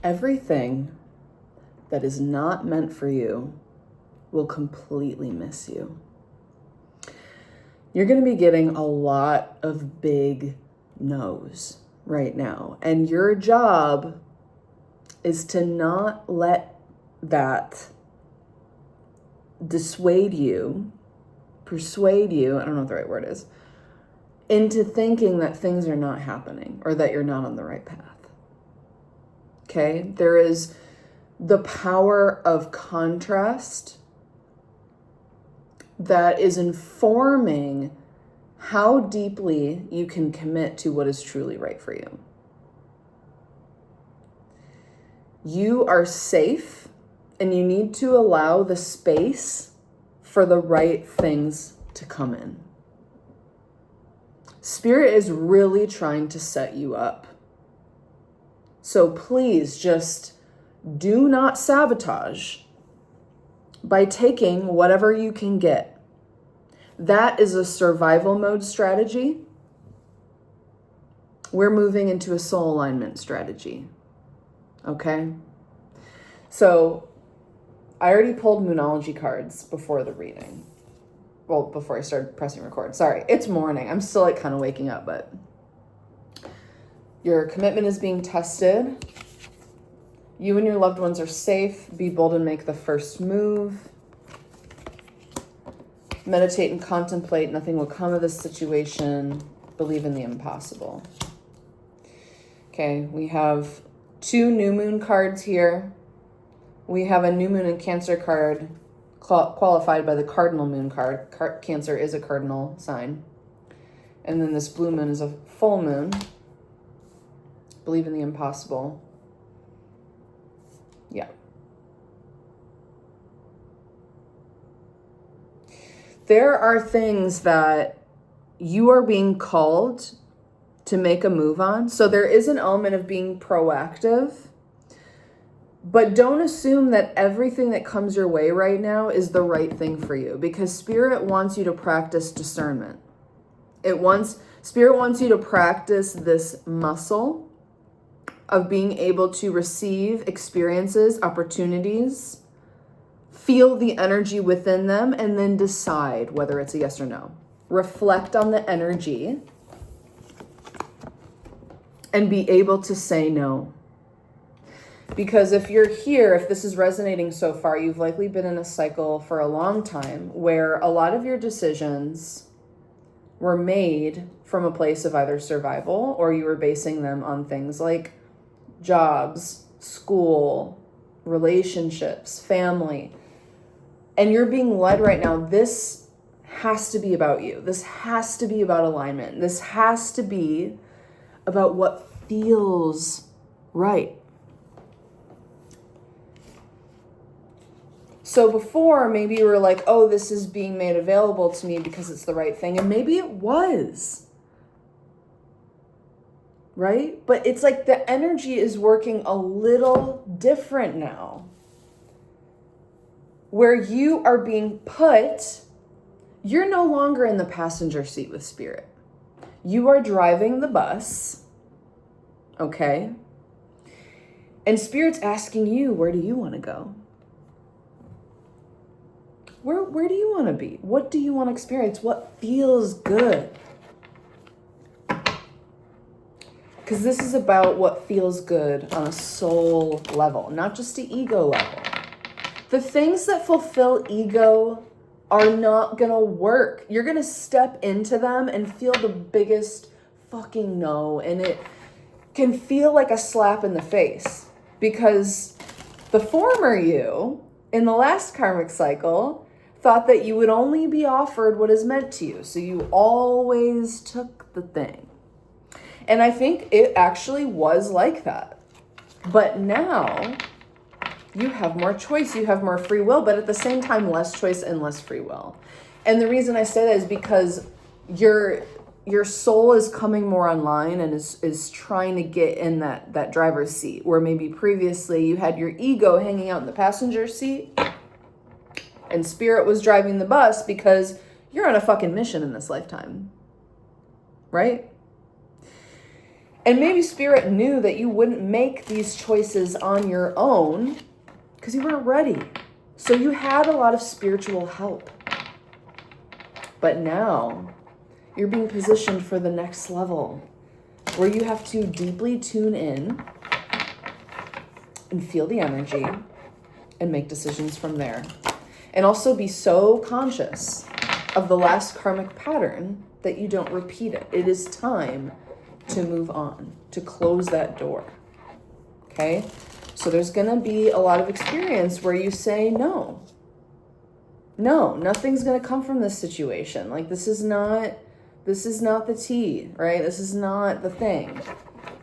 everything that is not meant for you will completely miss you. You're going to be getting a lot of big no's right now. And your job is to not let that persuade you, I don't know what the right word is, into thinking that things are not happening or that you're not on the right path. Okay? There is the power of contrast that is informing how deeply you can commit to what is truly right for you. You are safe, and you need to allow the space for the right things to come in. Spirit is really trying to set you up. So please just do not sabotage by taking whatever you can get. That is a survival mode strategy. We're moving into a soul alignment strategy. Okay? So I already pulled Moonology cards before the reading. Well, before I started pressing record. Sorry, it's morning. I'm still like kind of waking up, but your commitment is being tested. You and your loved ones are safe. Be bold and make the first move. Meditate and contemplate. Nothing will come of this situation. Believe in the impossible. Okay, we have 2 new moon cards here. We have a new moon in Cancer card qualified by the cardinal moon card. Cancer is a cardinal sign. And then this blue moon is a full moon. Believe in the impossible. Yeah. There are things that you are being called to make a move on. So there is an element of being proactive, but don't assume that everything that comes your way right now is the right thing for you, because Spirit wants you to practice discernment. Spirit wants you to practice this muscle of being able to receive experiences, opportunities, feel the energy within them, and then decide whether it's a yes or no. Reflect on the energy and be able to say no. Because if you're here, if this is resonating so far, you've likely been in a cycle for a long time where a lot of your decisions were made from a place of either survival, or you were basing them on things like jobs, school, relationships, family. And you're being led right now. This has to be about you. This has to be about alignment. This has to be about what feels right. So before, maybe you were like, oh, this is being made available to me because it's the right thing. And maybe it was. Right? But it's like the energy is working a little different now. Where you are being put, you're no longer in the passenger seat with Spirit. You are driving the bus. Okay? And Spirit's asking you, where do you want to go? Where do you want to be? What do you want to experience? What feels good? Because this is about what feels good on a soul level, not just the ego level. The things that fulfill ego are not going to work. You're going to step into them and feel the biggest fucking no. And it can feel like a slap in the face. Because the former you, in the last karmic cycle, thought that you would only be offered what is meant to you. So you always took the thing. And I think it actually was like that. But now you have more choice, you have more free will, but at the same time, less choice and less free will. And the reason I say that is because your soul is coming more online and is trying to get in that driver's seat, where maybe previously you had your ego hanging out in the passenger seat and Spirit was driving the bus because you're on a fucking mission in this lifetime. Right? And maybe Spirit knew that you wouldn't make these choices on your own because you weren't ready. So you had a lot of spiritual help. But now you're being positioned for the next level where you have to deeply tune in and feel the energy and make decisions from there. And also be so conscious of the last karmic pattern that you don't repeat it. It is time to move on, to close that door. Okay? So there's going to be a lot of experience where you say no. No, nothing's going to come from this situation. Like this is not the tea, right? This is not the thing.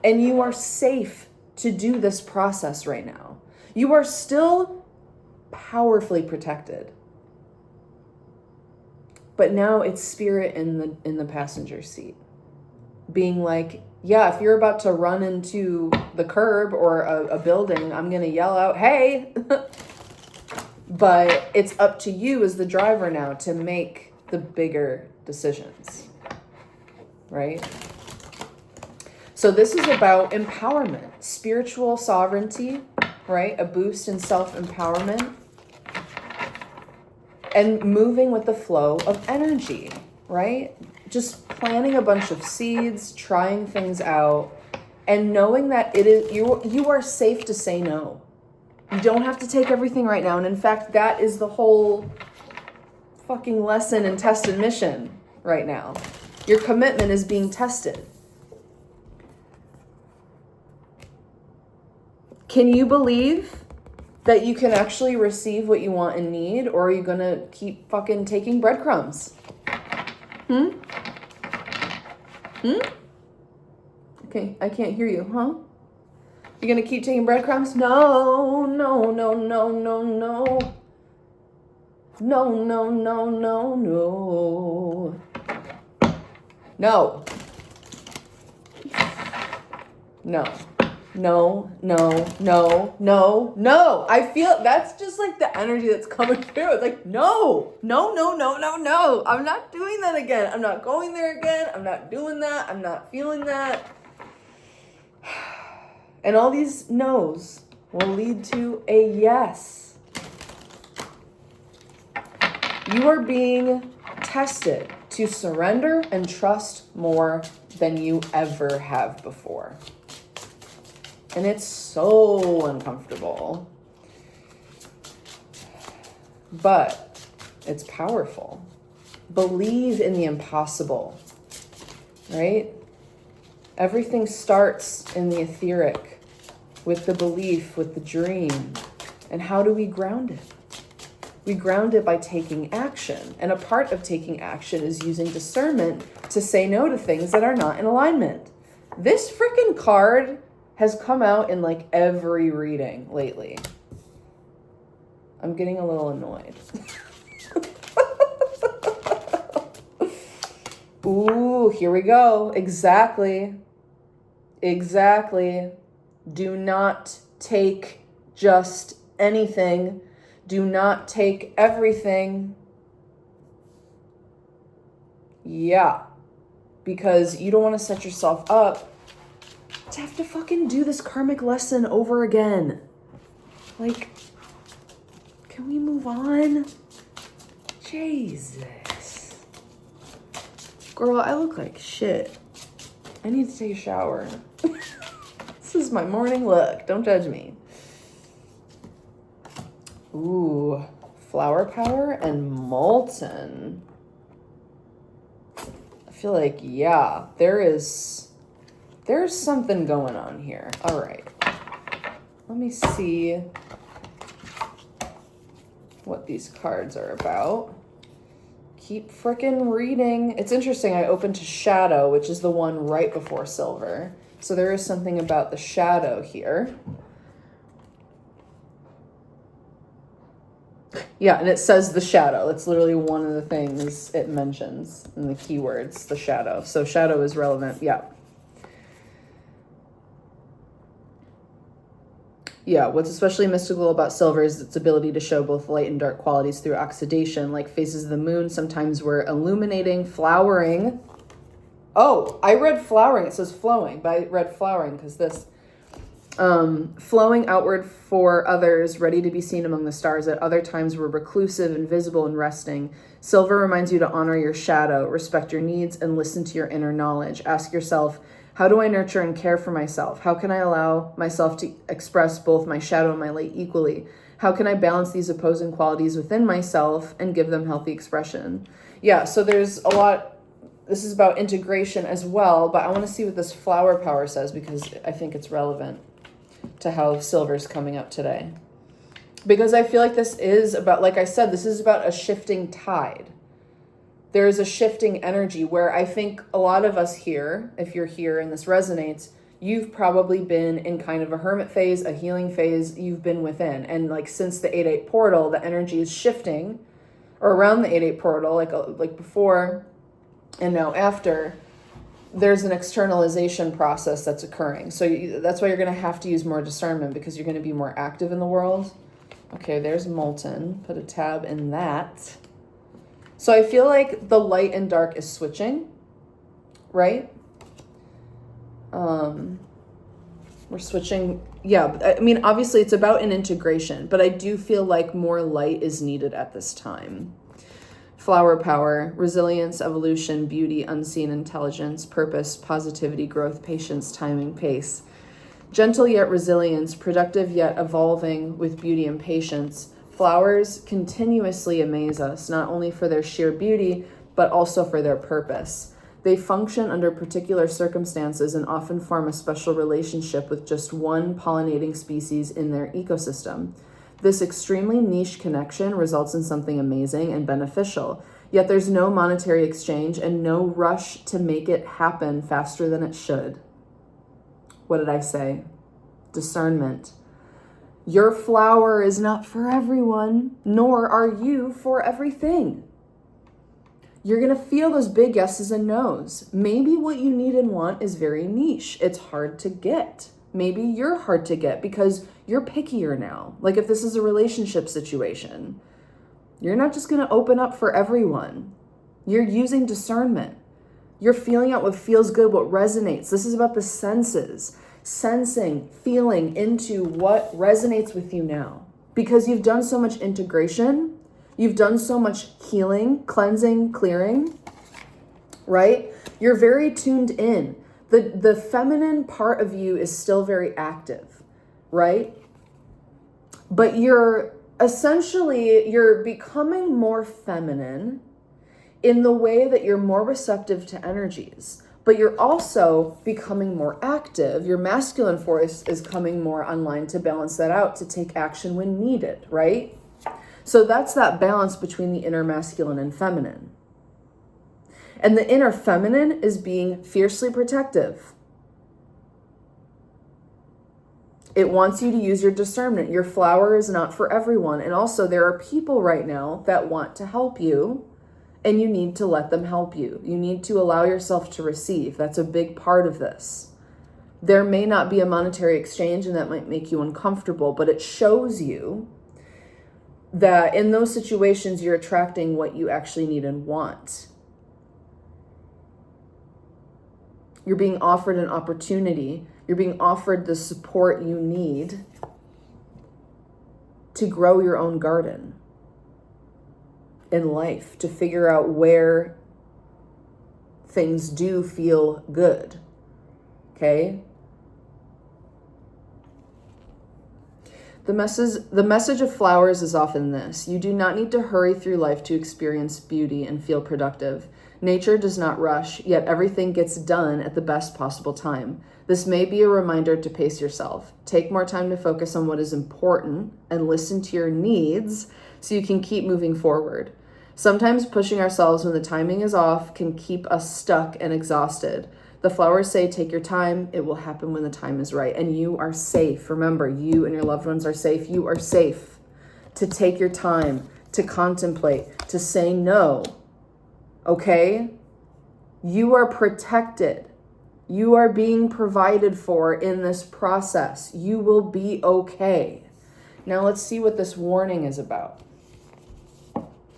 And you are safe to do this process right now. You are still powerfully protected. But now it's Spirit in the passenger seat. Being like, yeah, if you're about to run into the curb or a building, I'm going to yell out, hey. But it's up to you as the driver now to make the bigger decisions. Right? So this is about empowerment, spiritual sovereignty, right? A boost in self-empowerment and moving with the flow of energy, right? Just planting a bunch of seeds, trying things out, and knowing that it is you are safe to say no. You don't have to take everything right now. And in fact, that is the whole fucking lesson in test and mission right now. Your commitment is being tested. Can you believe that you can actually receive what you want and need, or are you going to keep fucking taking breadcrumbs? Okay, I can't hear you, huh? You're going to keep taking breadcrumbs? No, no, no, no, no, no. No, no, no, no, no. No. No. No, no, no, no, no. I feel that's just like the energy that's coming through. It's like, no, no, no, no, no, no. I'm not doing that again. I'm not going there again. I'm not doing that. I'm not feeling that. And all these no's will lead to a yes. You are being tested to surrender and trust more than you ever have before. And it's so uncomfortable. But it's powerful. Believe in the impossible, right? Everything starts in the etheric, with the belief, with the dream. And how do we ground it? We ground it by taking action. And a part of taking action is using discernment to say no to things that are not in alignment. This freaking card has come out in like every reading lately. I'm getting a little annoyed. Ooh, here we go. Exactly. Exactly. Do not take just anything. Do not take everything. Yeah. Because you don't want to set yourself up to have to fucking do this karmic lesson over again. Like, can we move on? Jesus. Girl, I look like shit. I need to take a shower. This is my morning look. Don't judge me. Ooh, flower power and molten. I feel like, yeah, there's something going on here. All right. Let me see what these cards are about. Keep frickin' reading. It's interesting. I opened to shadow, which is the one right before silver. So there is something about the shadow here. Yeah, and it says the shadow. It's literally one of the things it mentions in the keywords, the shadow. So shadow is relevant. Yeah. Yeah, what's especially mystical about silver is its ability to show both light and dark qualities through oxidation. Like phases of the moon, sometimes we're illuminating, flowering. Oh, I read flowering. It says flowing, but I read flowering because this flowing outward for others, ready to be seen among the stars. At other times we're reclusive, invisible, and resting. Silver reminds you to honor your shadow, respect your needs, and listen to your inner knowledge. Ask yourself, how do I nurture and care for myself? How can I allow myself to express both my shadow and my light equally? How can I balance these opposing qualities within myself and give them healthy expression? Yeah, so there's a lot. This is about integration as well, but I want to see what this flower power says because I think it's relevant to how silver's coming up today. Because I feel like this is about, like I said, this is about a shifting tide. There is a shifting energy where I think a lot of us here, if you're here and this resonates, you've probably been in kind of a hermit phase, a healing phase, you've been within. And like since the 8-8 portal, the energy is shifting, or around the 8-8 portal, like before and now after, there's an externalization process that's occurring. So that's why you're going to have to use more discernment because you're going to be more active in the world. Okay, there's molten. Put a tab in that. So I feel like the light and dark is switching, right? We're switching. Yeah, I mean, obviously it's about an integration, but I do feel like more light is needed at this time. Flower power, resilience, evolution, beauty, unseen intelligence, purpose, positivity, growth, patience, timing, pace. Gentle yet resilience, productive yet evolving with beauty and patience. Flowers continuously amaze us, not only for their sheer beauty, but also for their purpose. They function under particular circumstances and often form a special relationship with just one pollinating species in their ecosystem. This extremely niche connection results in something amazing and beneficial, yet there's no monetary exchange and no rush to make it happen faster than it should. What did I say? Discernment. Your flower is not for everyone, nor are you for everything. You're going to feel those big yeses and nos. Maybe what you need and want is very niche. It's hard to get. Maybe you're hard to get because you're pickier now. Like if this is a relationship situation, you're not just going to open up for everyone. You're using discernment. You're feeling out what feels good, what resonates. This is about the senses, sensing, feeling into what resonates with you now. Because you've done so much integration, you've done so much healing, cleansing, clearing, right? You're very tuned in. The feminine part of you is still very active, right? But you're becoming more feminine in the way that you're more receptive to energies, but you're also becoming more active. Your masculine force is coming more online to balance that out, to take action when needed, right? So that's that balance between the inner masculine and feminine. And the inner feminine is being fiercely protective. It wants you to use your discernment. Your flower is not for everyone. And also there are people right now that want to help you, and you need to let them help you. You need to allow yourself to receive. That's a big part of this. There may not be a monetary exchange, and that might make you uncomfortable, but it shows you that in those situations, you're attracting what you actually need and want. You're being offered an opportunity. You're being offered the support you need to grow your own garden in life, to figure out where things do feel good. Okay? The message of flowers is often this: you do not need to hurry through life to experience beauty and feel productive. Nature does not rush, yet everything gets done at the best possible time. This may be a reminder to pace yourself. Take more time to focus on what is important and listen to your needs so you can keep moving forward. Sometimes pushing ourselves when the timing is off can keep us stuck and exhausted. The flowers say, take your time. It will happen when the time is right. And you are safe. Remember, you and your loved ones are safe. You are safe to take your time, to contemplate, to say no. Okay? You are protected. You are being provided for in this process. You will be okay. Now let's see what this warning is about.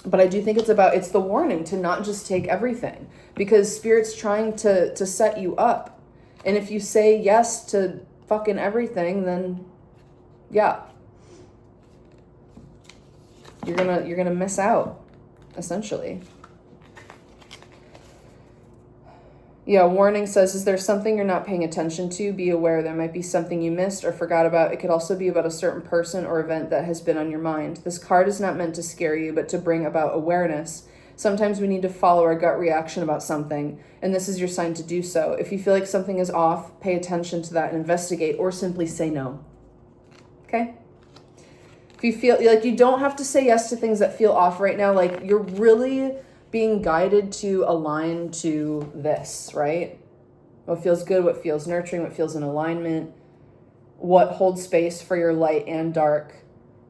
But I do think it's the warning to not just take everything, because Spirit's trying to set you up. And if you say yes to fucking everything, then yeah, you're gonna miss out, essentially. Yeah, warning says, is there something you're not paying attention to? Be aware there might be something you missed or forgot about. It could also be about a certain person or event that has been on your mind. This card is not meant to scare you, but to bring about awareness. Sometimes we need to follow our gut reaction about something, and this is your sign to do so. If you feel like something is off, pay attention to that and investigate, or simply say no. Okay? If you feel like you don't have to say yes to things that feel off right now, like you're really being guided to align to this, right? What feels good, what feels nurturing, what feels in alignment, what holds space for your light and dark,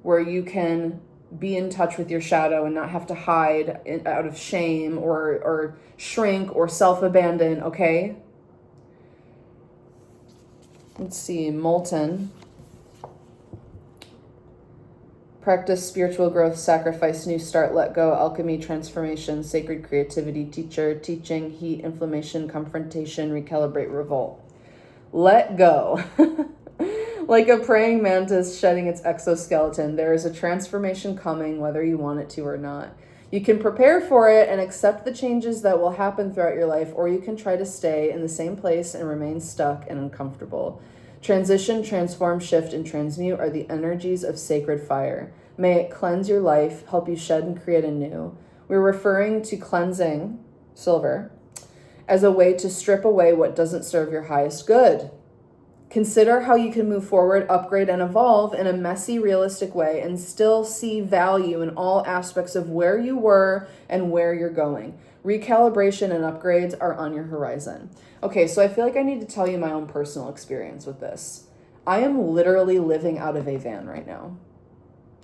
where you can be in touch with your shadow and not have to hide out of shame or shrink or self-abandon, okay? Let's see, Molten. Practice spiritual growth, sacrifice, new start, let go, alchemy, transformation, sacred creativity, teacher, teaching, heat, inflammation, confrontation, recalibrate, revolt. Let go. Like a praying mantis shedding its exoskeleton, there is a transformation coming whether you want it to or not. You can prepare for it and accept the changes that will happen throughout your life, or you can try to stay in the same place and remain stuck and uncomfortable. Transition, transform, shift, and transmute are the energies of sacred fire. May it cleanse your life, help you shed and create anew. We're referring to cleansing, silver, as a way to strip away what doesn't serve your highest good. Consider how you can move forward, upgrade, and evolve in a messy, realistic way and still see value in all aspects of where you were and where you're going. Recalibration and upgrades are on your horizon. Okay, so I feel like I need to tell you my own personal experience with this. I am literally living out of a van right now.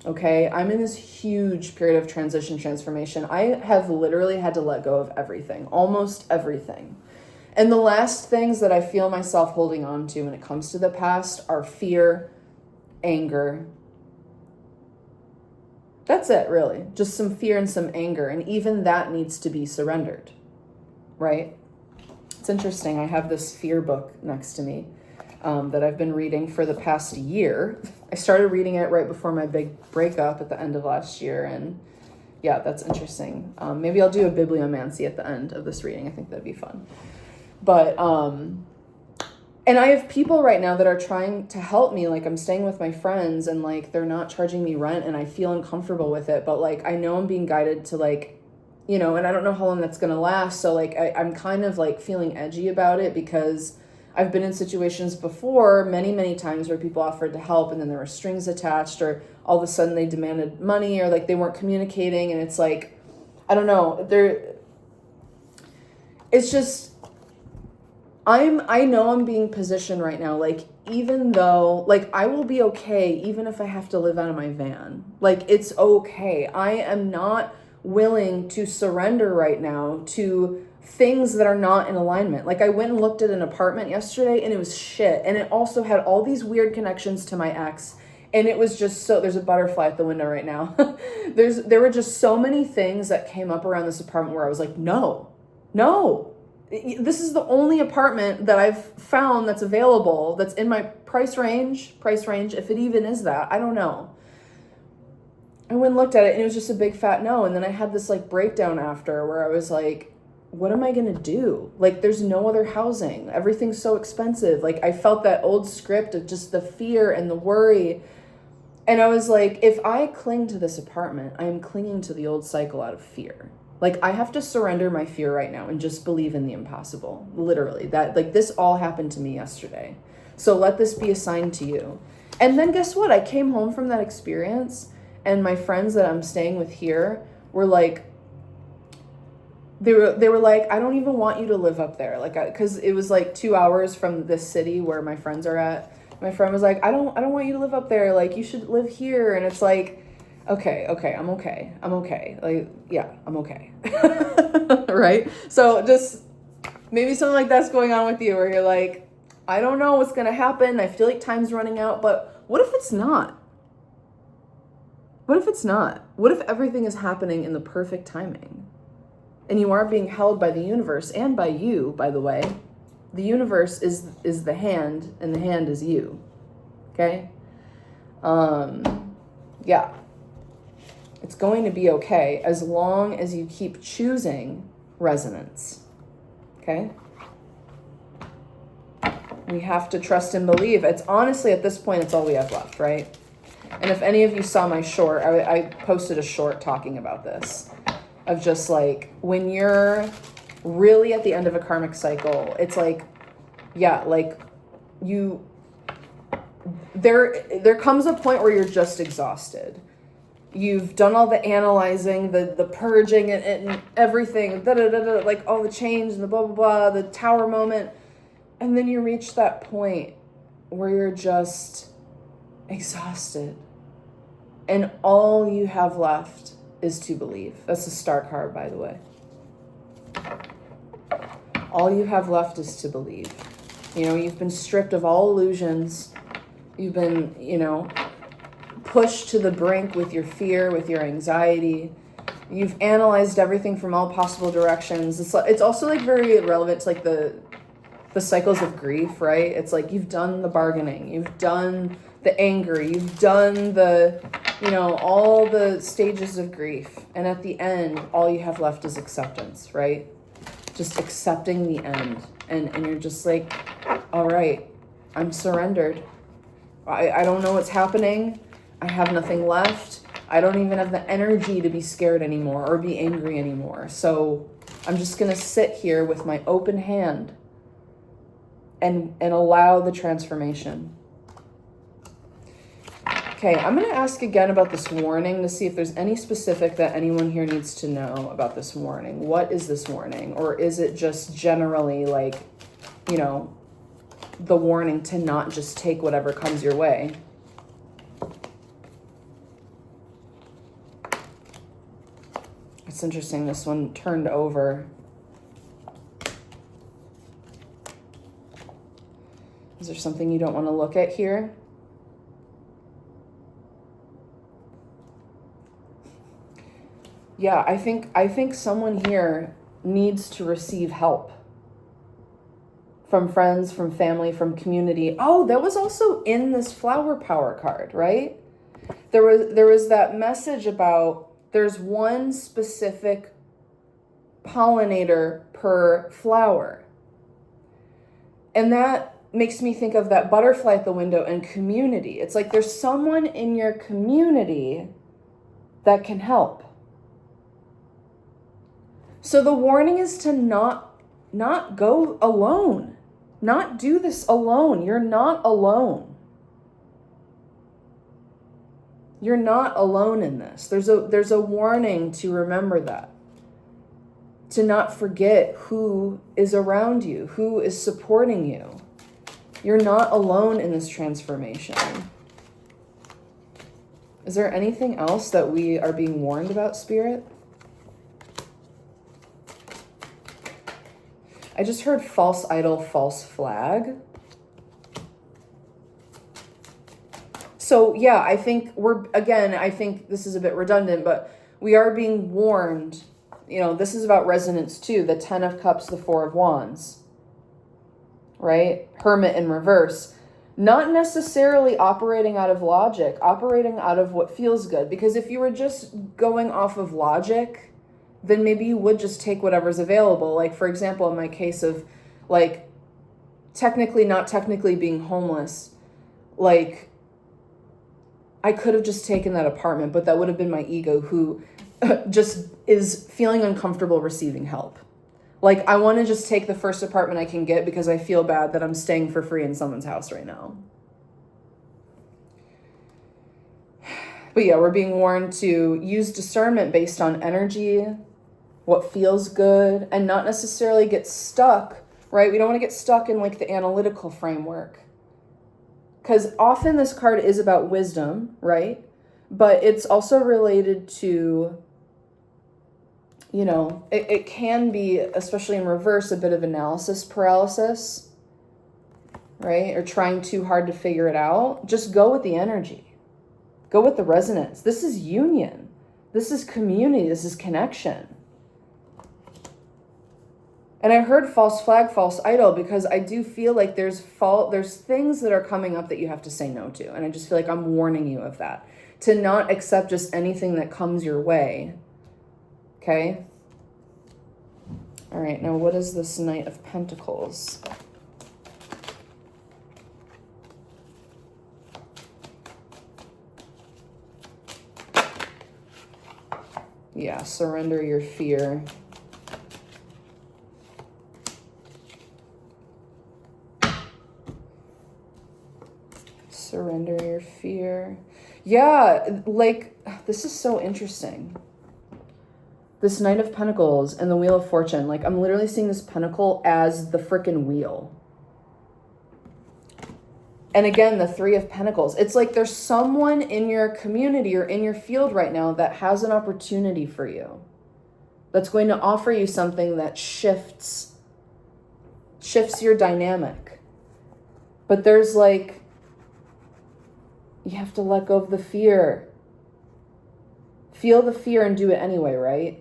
Okay, I'm in this huge period of transition, transformation. I have literally had to let go of everything, almost everything. And the last things that I feel myself holding on to when it comes to the past are fear, anger. That's it, really. Just some fear and some anger. And even that needs to be surrendered, right? It's interesting. I have this fear book next to me that I've been reading for the past year. I started reading it right before my big breakup at the end of last year. And yeah, that's interesting. Maybe I'll do a bibliomancy at the end of this reading. I think that'd be fun. But, and I have people right now that are trying to help me. Like, I'm staying with my friends and like, they're not charging me rent and I feel uncomfortable with it. But like, I know I'm being guided to like, you know, and I don't know how long that's going to last. So like, I'm kind of like feeling edgy about it because I've been in situations before many, many times where people offered to help and then there were strings attached, or all of a sudden they demanded money, or like they weren't communicating. And it's like, I don't know, it's just, I know I'm being positioned right now, like, even though, like, I will be okay even if I have to live out of my van. Like, it's okay. I am not willing to surrender right now to things that are not in alignment. Like, I went and looked at an apartment yesterday and it was shit. And it also had all these weird connections to my ex. And it was just so, there's a butterfly at the window right now. There were just so many things that came up around this apartment where I was like, no. This is the only apartment that I've found that's available, that's in my price range, if it even is that. I don't know. I went and looked at it and it was just a big fat no. And then I had this like breakdown after where I was like, what am I going to do? Like, there's no other housing. Everything's so expensive. Like, I felt that old script of just the fear and the worry. And I was like, if I cling to this apartment, I am clinging to the old cycle out of fear. Like, I have to surrender my fear right now and just believe in the impossible. Literally, that, like, this all happened to me yesterday. So let this be a sign to you. And then guess what? I came home from that experience and my friends that I'm staying with here were like, they were like, I don't even want you to live up there. Like, cause it was like 2 hours from this city where my friends are at. My friend was like, I don't want you to live up there. Like, you should live here. And it's like, okay, I'm okay. Like, yeah, I'm okay. Right? So just maybe something like that's going on with you where you're like, I don't know what's going to happen. I feel like time's running out, but what if it's not? What if it's not? What if everything is happening in the perfect timing? And you are being held by the universe and by you, by the way. The universe is the hand, and the hand is you. Okay? Yeah. It's going to be okay as long as you keep choosing resonance. Okay? We have to trust and believe. It's honestly, at this point, it's all we have left, right? And if any of you saw my short, I posted a short talking about this. Of just like, when you're really at the end of a karmic cycle, it's like, yeah, like there comes a point where you're just exhausted. You've done all the analyzing, the purging and everything, like all the change and the blah, blah, blah, the tower moment. And then you reach that point where you're just exhausted. And all you have left is to believe. That's the star card, by the way. All you have left is to believe. You know, you've been stripped of all illusions. You've been, pushed to the brink with your fear, with your anxiety. You've analyzed everything from all possible directions. It's also like very relevant to like the cycles of grief, right? It's like you've done the bargaining, you've done the anger, you've done the, all the stages of grief. And at the end, all you have left is acceptance, right? Just accepting the end. And you're just like, all right, I'm surrendered. I don't know what's happening. I have nothing left. I don't even have the energy to be scared anymore or be angry anymore. So I'm just going to sit here with my open hand and allow the transformation. Okay, I'm going to ask again about this warning to see if there's any specific that anyone here needs to know about this warning. What is this warning? Or is it just generally like, the warning to not just take whatever comes your way? It's interesting, this one turned over. Is there something you don't want to look at here? Yeah, I think someone here needs to receive help. From friends, from family, from community. Oh, that was also in this flower power card, right? There was that message about there's one specific pollinator per flower. And that makes me think of that butterfly at the window and community. It's like there's someone in your community that can help. So the warning is to not go alone. Not do this alone. You're not alone. You're not alone in this. There's a warning to remember that. To not forget who is around you, who is supporting you. You're not alone in this transformation. Is there anything else that we are being warned about, Spirit? I just heard false idol, false flag. So yeah, I think I think this is a bit redundant, but we are being warned. This is about resonance too. The 10 of Cups, the 4 of Wands, right? Hermit in reverse. Not necessarily operating out of logic, operating out of what feels good. Because if you were just going off of logic, then maybe you would just take whatever's available. Like, for example, in my case of, like, not technically being homeless, like, I could have just taken that apartment, but that would have been my ego who just is feeling uncomfortable receiving help. Like, I want to just take the first apartment I can get because I feel bad that I'm staying for free in someone's house right now. But yeah, we're being warned to use discernment based on energy, what feels good, and not necessarily get stuck, right? We don't want to get stuck in like the analytical framework. Because often this card is about wisdom, right? But it's also related to, it can be, especially in reverse, a bit of analysis paralysis, right? Or trying too hard to figure it out. Just go with the energy. Go with the resonance. This is union. This is community. This is connection. And I heard false flag, false idol, because I do feel like there's things that are coming up that you have to say no to. And I just feel like I'm warning you of that. To not accept just anything that comes your way. Okay? All right, now what is this Knight of Pentacles? Yeah, surrender your fear. Surrender your fear. Yeah, like, this is so interesting. This Knight of Pentacles and the Wheel of Fortune. Like, I'm literally seeing this pentacle as the frickin' wheel. And again, the Three of Pentacles. It's like there's someone in your community or in your field right now that has an opportunity for you. That's going to offer you something that shifts your dynamic. But there's like, you have to let go of the fear. Feel the fear and do it anyway, right?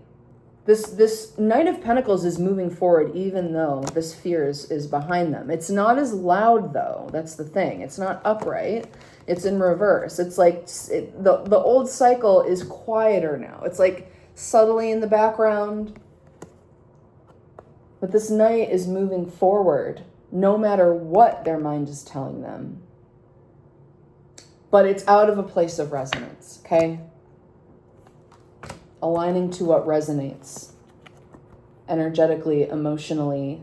This Knight of Pentacles is moving forward even though this fear is behind them. It's not as loud though. That's the thing. It's not upright. It's in reverse. It's like the old cycle is quieter now. It's like subtly in the background. But this Knight is moving forward no matter what their mind is telling them. But it's out of a place of resonance, okay? Aligning to what resonates energetically, emotionally,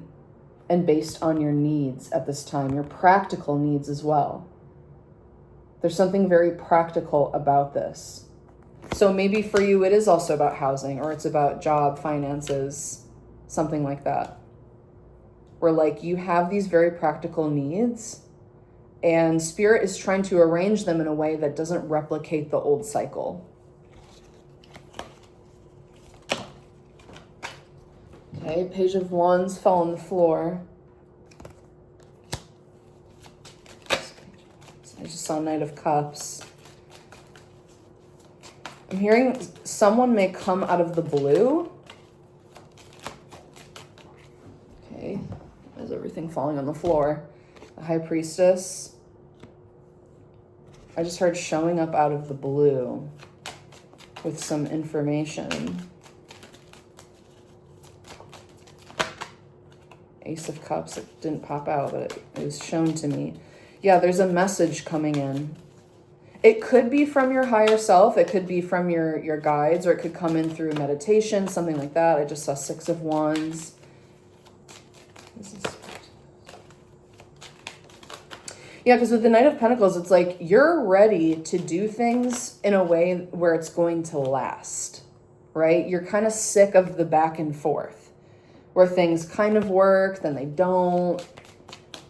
and based on your needs at this time, your practical needs as well. There's something very practical about this. So maybe for you, it is also about housing, or it's about job, finances, something like that. Where like you have these very practical needs and Spirit is trying to arrange them in a way that doesn't replicate the old cycle. Okay, Page of Wands fell on the floor. I just saw Knight of Cups. I'm hearing someone may come out of the blue. Okay, there's everything falling on the floor. The High Priestess. I just heard showing up out of the blue with some information. Ace of Cups, it didn't pop out, but it was shown to me. Yeah, there's a message coming in. It could be from your higher self. It could be from your guides, or it could come in through meditation, something like that. I just saw Six of Wands. Yeah, because with the Knight of Pentacles, it's like you're ready to do things in a way where it's going to last, right? You're kind of sick of the back and forth where things kind of work, then they don't.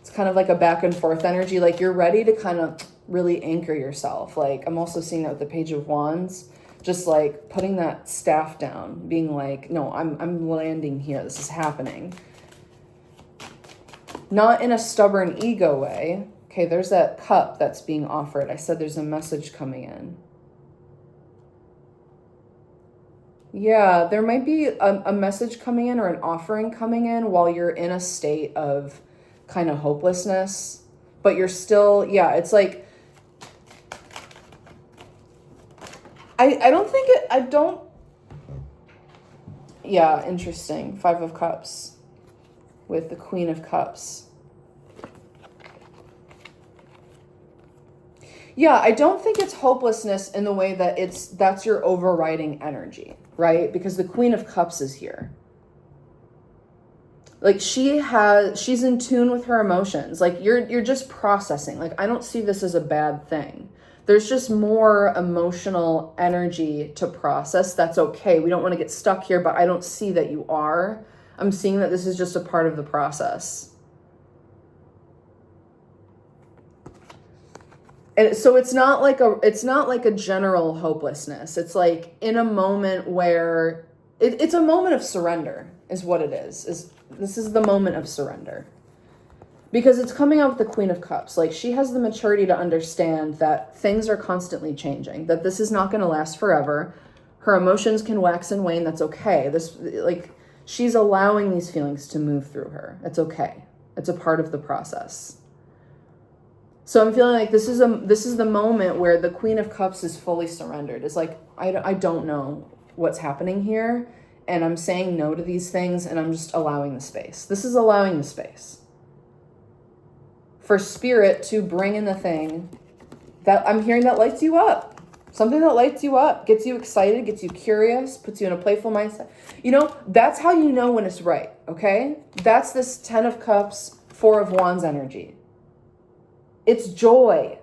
It's kind of like a back and forth energy. Like you're ready to kind of really anchor yourself. Like I'm also seeing that with the Page of Wands, just like putting that staff down, being like, no, I'm landing here. This is happening. Not in a stubborn ego way. Okay, there's that cup that's being offered. I said there's a message coming in. Yeah, there might be a message coming in or an offering coming in while you're in a state of kind of hopelessness, but you're still, yeah, it's like, yeah, interesting. Five of Cups with the Queen of Cups. Yeah, I don't think it's hopelessness in the way that that's your overriding energy, right? Because the Queen of Cups is here. Like she's in tune with her emotions. Like you're just processing. Like I don't see this as a bad thing. There's just more emotional energy to process. That's okay. We don't want to get stuck here, but I don't see that you are. I'm seeing that this is just a part of the process. And so it's not like a general hopelessness. It's like in a moment where it's a moment of surrender is what it is. This is the moment of surrender. Because it's coming out with the Queen of Cups. Like she has the maturity to understand that things are constantly changing, that this is not going to last forever. Her emotions can wax and wane. That's okay. This, like, She's allowing these feelings to move through her. It's okay. It's a part of the process. So I'm feeling like this is the moment where the Queen of Cups is fully surrendered. It's like, I don't know what's happening here, and I'm saying no to these things, and I'm just allowing the space. This is allowing the space for spirit to bring in the thing that I'm hearing that lights you up. Something that lights you up, gets you excited, gets you curious, puts you in a playful mindset. That's how you know when it's right, okay? That's this 10 of Cups, 4 of Wands energy. It's joy.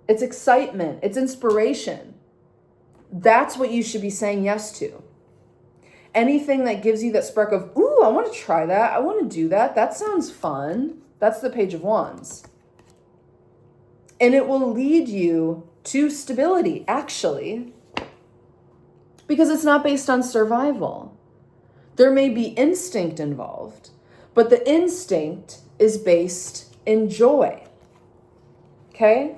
It's excitement. It's inspiration. That's what you should be saying yes to. Anything that gives you that spark of, ooh, I want to try that. I want to do that. That sounds fun. That's the Page of Wands. And it will lead you to stability, actually, because it's not based on survival. There may be instinct involved, but the instinct is based in joy. Okay?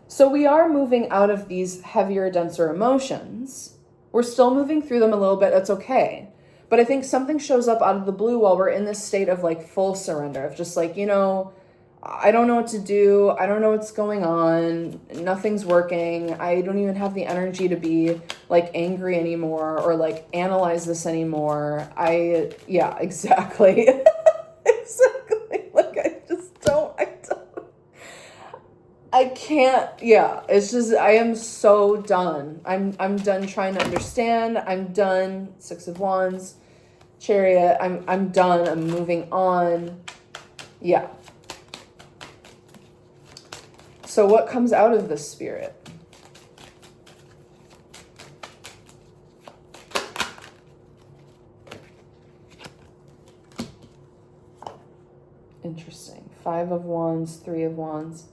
So we are moving out of these heavier, denser emotions. We're still moving through them a little bit. That's okay. But I think something shows up out of the blue while we're in this state of like full surrender, of just like, I don't know what to do. I don't know what's going on. Nothing's working. I don't even have the energy to be like angry anymore or like analyze this anymore. Yeah, exactly. Exactly. Like I can't. Yeah, it's just, I am so done. I'm done trying to understand. I'm done. 6 of Wands, Chariot. I'm done. I'm moving on. Yeah. So what comes out of this spirit? Interesting. 5 of Wands, 3 of Wands.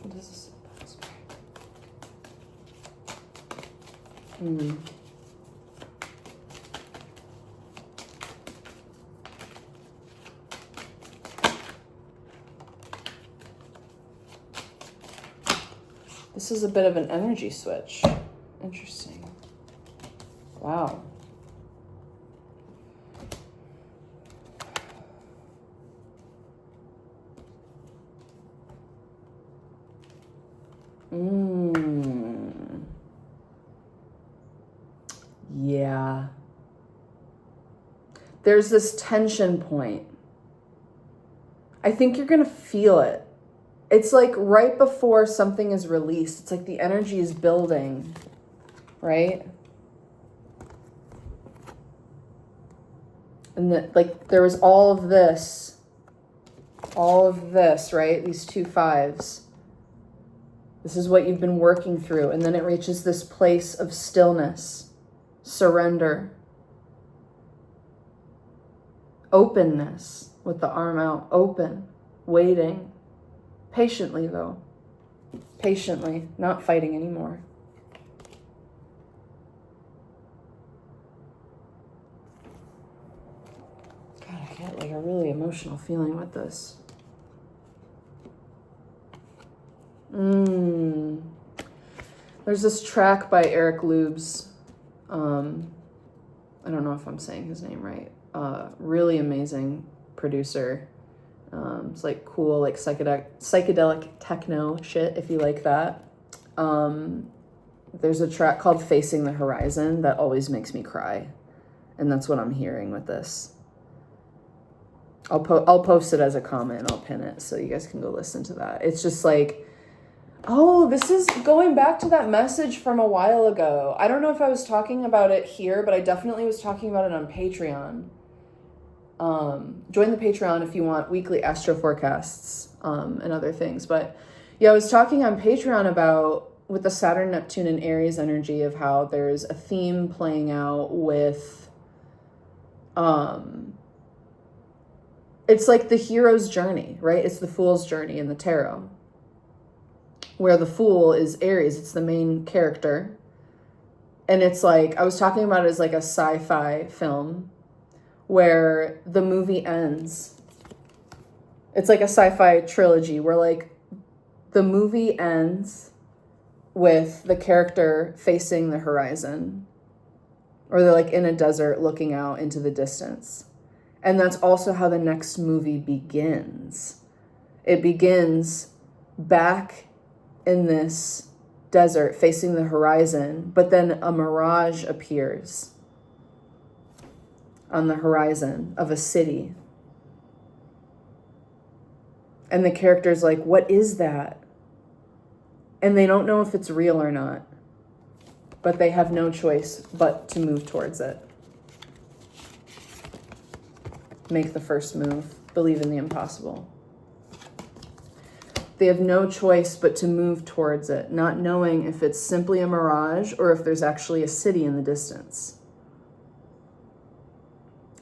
What is this? This is a bit of an energy switch. Interesting. Wow. Yeah. There's this tension point. I think you're going to feel it. It's like right before something is released. It's like the energy is building, right? And like there was all of this, right? These 2 5s. This is what you've been working through. And then it reaches this place of stillness, surrender, openness with the arm out, open, waiting. Patiently, though. Patiently, not fighting anymore. God, I get like a really emotional feeling with this. There's this track by Eric Lubes. I don't know if I'm saying his name right. Really amazing producer. It's like cool, like psychedelic techno shit, if you like that. There's a track called Facing the Horizon that always makes me cry. And that's what I'm hearing with this. I'll post it as a comment. I'll pin it so you guys can go listen to that. It's just like, oh, this is going back to that message from a while ago. I don't know if I was talking about it here, but I definitely was talking about it on Patreon. Join the Patreon if you want weekly astro forecasts and other things. But yeah, I was talking on Patreon about with the Saturn, Neptune, and Aries energy of how there's a theme playing out with, it's like the hero's journey, right? It's the fool's journey in the tarot, where the fool is Aries. It's the main character. And it's like, I was talking about it as like a sci-fi film where the movie ends It's like a sci-fi trilogy where like the movie ends with the character facing the horizon, or they're like in a desert looking out into the distance. And that's also how the next movie begins. It begins back in this desert facing the horizon, but then a mirage appears on the horizon of a city. And the character's like, what is that? And they don't know if it's real or not, but they have no choice but to move towards it. Make the first move. Believe in the impossible. They have no choice but to move towards it, not knowing if it's simply a mirage or if there's actually a city in the distance.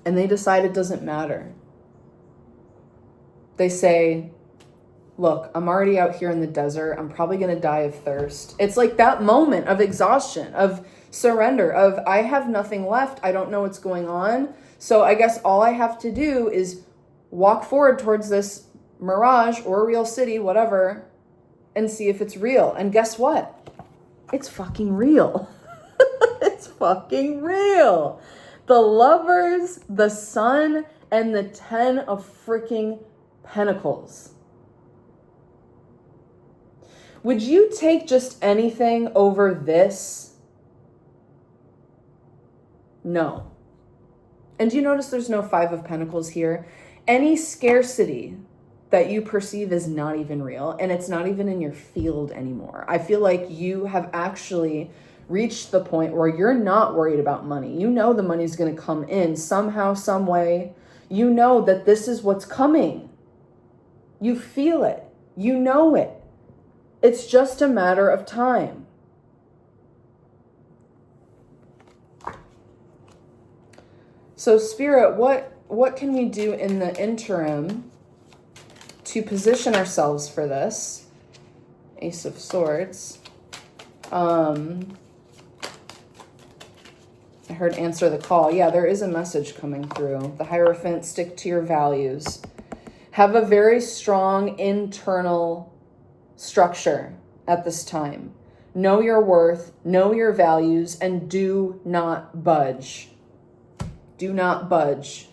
And they decide it doesn't matter. They say, look, I'm already out here in the desert. I'm probably going to die of thirst. It's like that moment of exhaustion, of surrender, of I have nothing left. I don't know what's going on. So I guess all I have to do is walk forward towards this mirage or a real city, whatever, and see if it's real. And guess what? It's fucking real. It's fucking real. The lovers, the sun, and the 10 of freaking pentacles. Would you take just anything over this? No. And do you notice there's no 5 of pentacles here? Any scarcity that you perceive is not even real, and it's not even in your field anymore. I feel like you have actually reached the point where you're not worried about money. You know the money's going to come in somehow, some way. You know that this is what's coming. You feel it. You know it. It's just a matter of time. So Spirit, what can we do in the interim to position ourselves for this? Ace of Swords. I heard answer the call. Yeah, there is a message coming through. The Hierophant, stick to your values. Have a very strong internal structure at this time. Know your worth, know your values, and do not budge. Do not budge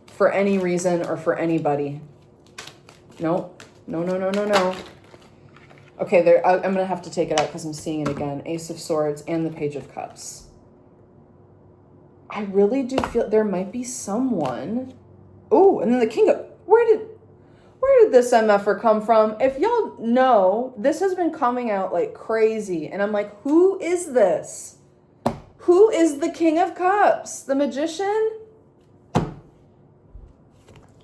for any reason or for anybody. Nope. No. Okay, I'm going to have to take it out because I'm seeing it again. Ace of Swords and the Page of Cups. I really do feel there might be someone. Oh, and then the King of... Where did this MFer come from? If y'all know, this has been coming out like crazy. And I'm like, who is this? Who is the King of Cups? The Magician?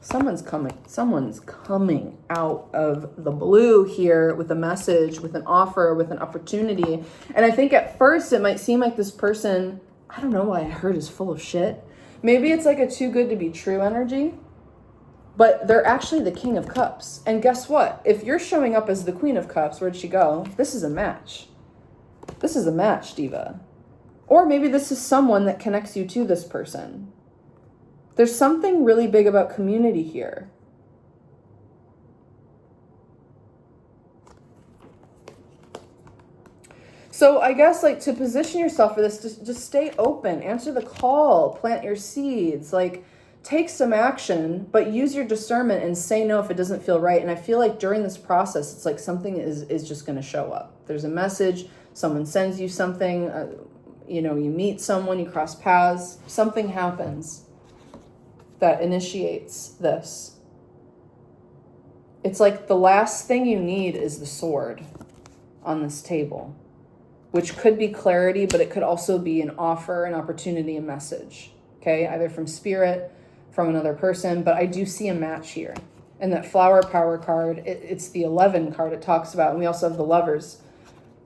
Someone's coming out of the blue here with a message, with an offer, with an opportunity. And I think at first it might seem like this person, I don't know why I heard, is full of shit. Maybe it's like a too good to be true energy. But they're actually the King of Cups. And guess what? If you're showing up as the Queen of Cups, where'd she go? This is a match. This is a match, Diva. Or maybe this is someone that connects you to this person. There's something really big about community here. So I guess like to position yourself for this, just stay open, answer the call, plant your seeds, like take some action, but use your discernment and say no if it doesn't feel right. And I feel like during this process, it's like something is just going to show up. There's a message, someone sends you something, you meet someone, you cross paths, something happens that initiates this. It's like the last thing you need is the sword on this table, which could be clarity, but it could also be an offer, an opportunity, a message. Okay, either from Spirit, from another person, but I do see a match here. And that Flower Power card, it's the 11 card it talks about, and we also have the Lovers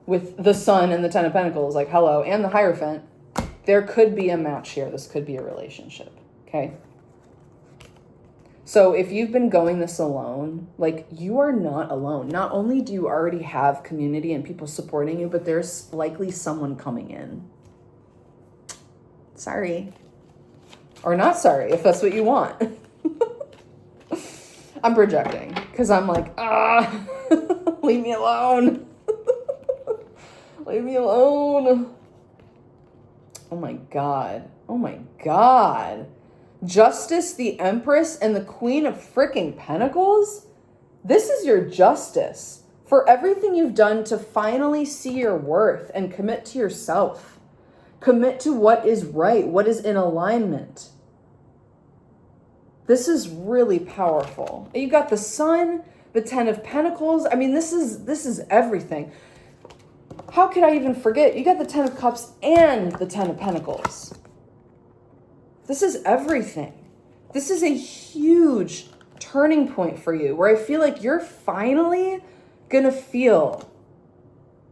with the Sun and the 10 of Pentacles, like hello, and the Hierophant. There could be a match here. This could be a relationship, okay? So if you've been going this alone, like you are not alone. Not only do you already have community and people supporting you, but there's likely someone coming in. Sorry. Or not sorry, if that's what you want. I'm projecting because I'm like, leave me alone. Leave me alone. Oh my God. Oh my God. Justice, the Empress, and the Queen of freaking Pentacles? This is your justice for everything you've done to finally see your worth and commit to yourself. Commit to what is right, what is in alignment. This is really powerful. You got the Sun, the Ten of Pentacles. I mean, this is everything. How could I even forget? You got the Ten of Cups and the Ten of Pentacles. This is everything. This is a huge turning point for you where I feel like you're finally gonna feel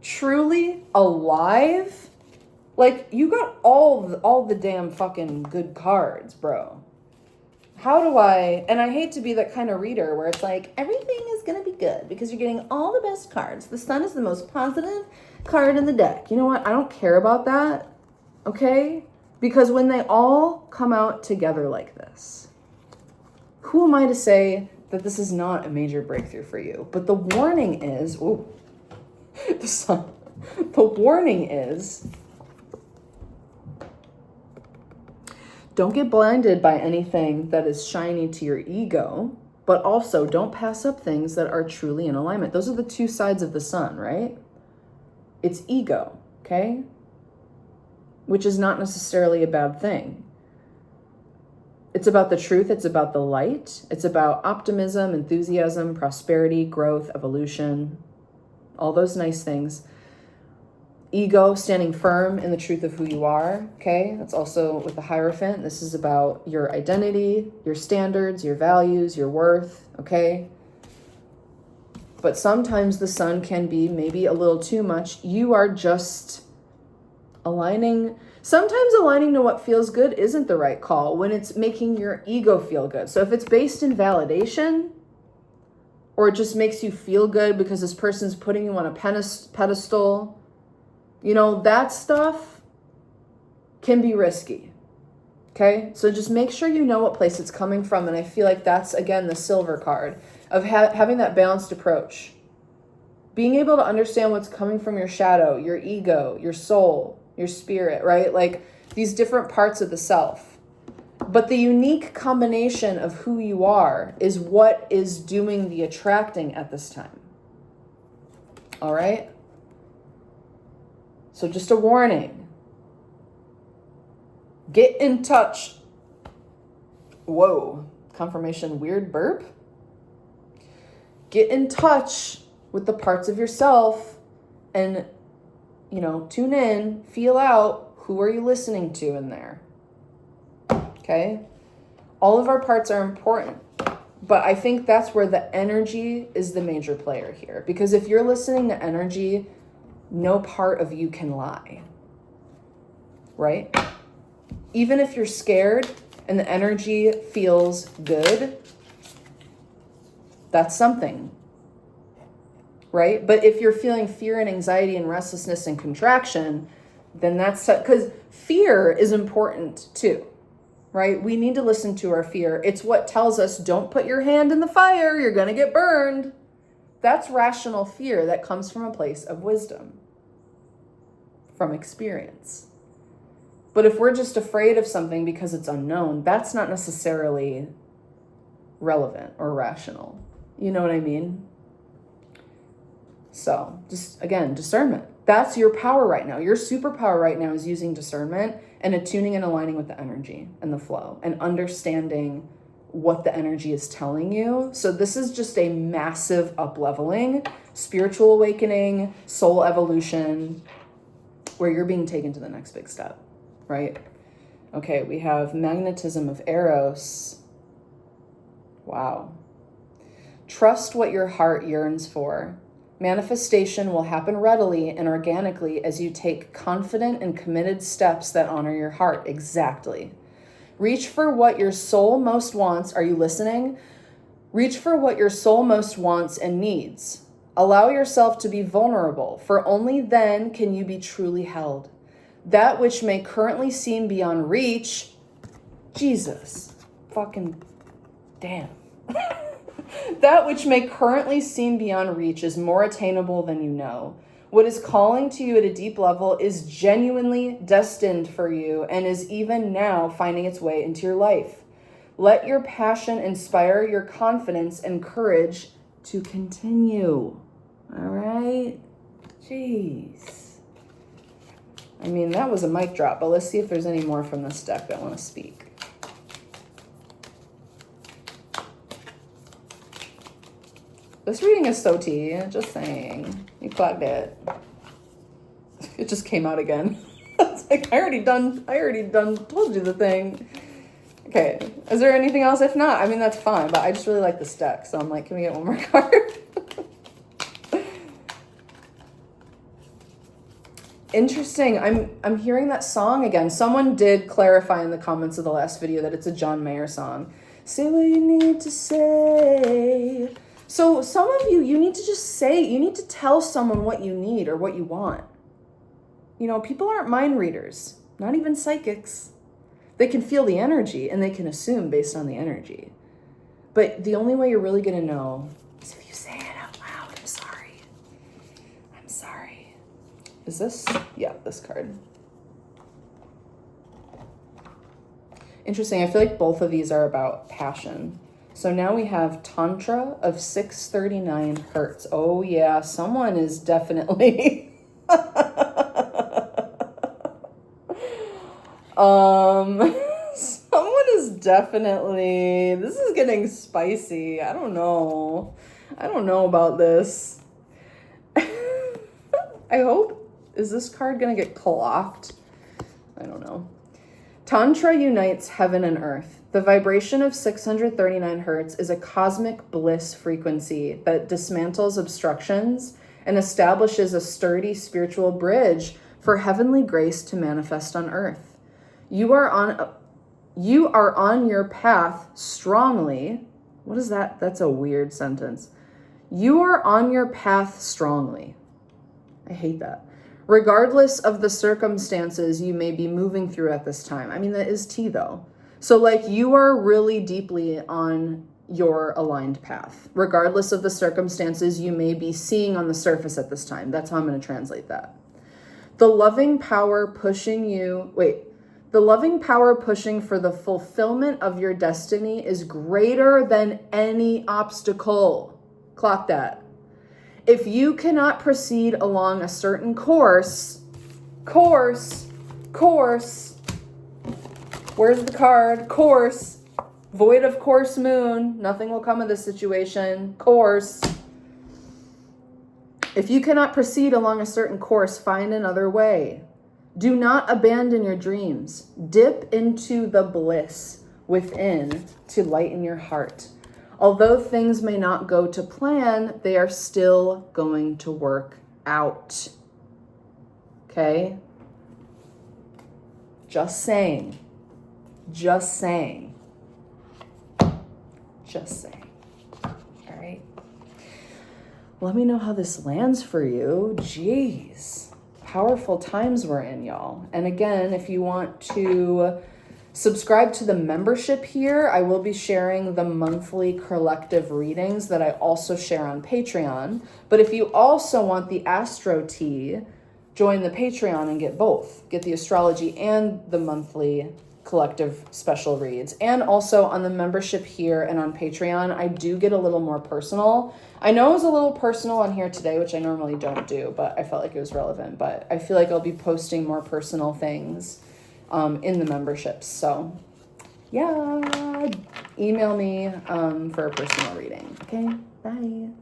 truly alive. Like you got all the damn fucking good cards, bro. And I hate to be that kind of reader where it's like, everything is going to be good because you're getting all the best cards. The Sun is the most positive card in the deck. You know what? I don't care about that, okay? Because when they all come out together like this, who am I to say that this is not a major breakthrough for you? But the warning is, the Sun. The warning is, don't get blinded by anything that is shiny to your ego, but also don't pass up things that are truly in alignment. Those are the two sides of the Sun, right? It's ego, okay? Which is not necessarily a bad thing. It's about the truth. It's about the light. It's about optimism, enthusiasm, prosperity, growth, evolution, all those nice things. Ego, standing firm in the truth of who you are, okay? That's also with the Hierophant. This is about your identity, your standards, your values, your worth, okay? But sometimes the Sun can be maybe a little too much. You are just aligning. Sometimes aligning to what feels good isn't the right call when it's making your ego feel good. So if it's based in validation, or it just makes you feel good because this person's putting you on a pedestal, you know, that stuff can be risky, okay? So just make sure you know what place it's coming from. And I feel like that's, again, the Silver card of having that balanced approach. Being able to understand what's coming from your shadow, your ego, your soul, your spirit, right? Like these different parts of the self. But the unique combination of who you are is what is doing the attracting at this time. All right? So just a warning. Get in touch. Whoa, confirmation, weird burp. Get in touch with the parts of yourself and, you know, tune in, feel out, who are you listening to in there? Okay? All of our parts are important, but I think that's where the energy is the major player here. Because if you're listening to energy, no part of you can lie, right? Even if you're scared and the energy feels good, that's something, right? But if you're feeling fear and anxiety and restlessness and contraction, then that's because fear is important too, right? We need to listen to our fear. It's what tells us, don't put your hand in the fire, you're going to get burned. That's rational fear that comes from a place of wisdom, from experience. But if we're just afraid of something because it's unknown, that's not necessarily relevant or rational. You know what I mean? So just, again, discernment. That's your power right now. Your superpower right now is using discernment and attuning and aligning with the energy and the flow and understanding what the energy is telling you. So this is just a massive up-leveling, spiritual awakening, soul evolution, where you're being taken to the next big step, right? Okay, we have magnetism of Eros. Wow. Trust what your heart yearns for. Manifestation will happen readily and organically as you take confident and committed steps that honor your heart. Exactly. Reach for what your soul most wants. Are you listening? Reach for what your soul most wants and needs. Allow yourself to be vulnerable, for only then can you be truly held. That which may currently seem beyond reach, Jesus, fucking damn. That which may currently seem beyond reach is more attainable than you know. What is calling to you at a deep level is genuinely destined for you and is even now finding its way into your life. Let your passion inspire your confidence and courage to continue. All right? Jeez. I mean, that was a mic drop, but let's see if there's any more from this deck that want to speak. This reading is so tea, just saying. You plugged it. It just came out again. It's like, I already done told you the thing. Okay, is there anything else? If not, I mean, that's fine, but I just really like this deck, so I'm like, can we get one more card? Interesting. I'm hearing that song again. Someone did clarify in the comments of the last video that it's a John Mayer song. Say what you need to say. So some of you need to just say, you need to tell someone what you need or what you want. You know, people aren't mind readers, not even psychics. They can feel the energy and they can assume based on the energy. But the only way you're really going to know is if you say it out loud. I'm sorry. I'm sorry. Is this? Yeah, this card. Interesting. I feel like both of these are about passion. So now we have Tantra of 639 Hertz. Oh yeah, someone is definitely someone is definitely, this is getting spicy. I don't know about this. I hope, is this card gonna get clocked? I don't know. Tantra unites heaven and earth. The vibration of 639 hertz is a cosmic bliss frequency that dismantles obstructions and establishes a sturdy spiritual bridge for heavenly grace to manifest on earth. You are on your path strongly. What is that? That's a weird sentence. You are on your path strongly. I hate that. Regardless of the circumstances you may be moving through at this time. I mean, that is tea though. So like you are really deeply on your aligned path, regardless of the circumstances you may be seeing on the surface at this time. That's how I'm going to translate that. The loving power pushing for the fulfillment of your destiny is greater than any obstacle. Clock that. If you cannot proceed along a certain course, where's the card? Course. Void of course moon. Nothing will come of this situation. Course. If you cannot proceed along a certain course, find another way. Do not abandon your dreams. Dip into the bliss within to lighten your heart. Although things may not go to plan, they are still going to work out. Okay? Just saying. Just saying. Just saying. All right. Let me know how this lands for you. Jeez. Powerful times we're in, y'all. And again, if you want to subscribe to the membership here, I will be sharing the monthly collective readings that I also share on Patreon. But if you also want the Astro Tea, join the Patreon and get both. Get the astrology and the monthly collective special reads. And also on the membership here and on Patreon, I do get a little more personal. I know it was a little personal on here today, which I normally don't do, but I felt like it was relevant. But I feel like I'll be posting more personal things in the memberships. So yeah, email me for a personal reading. Okay, bye.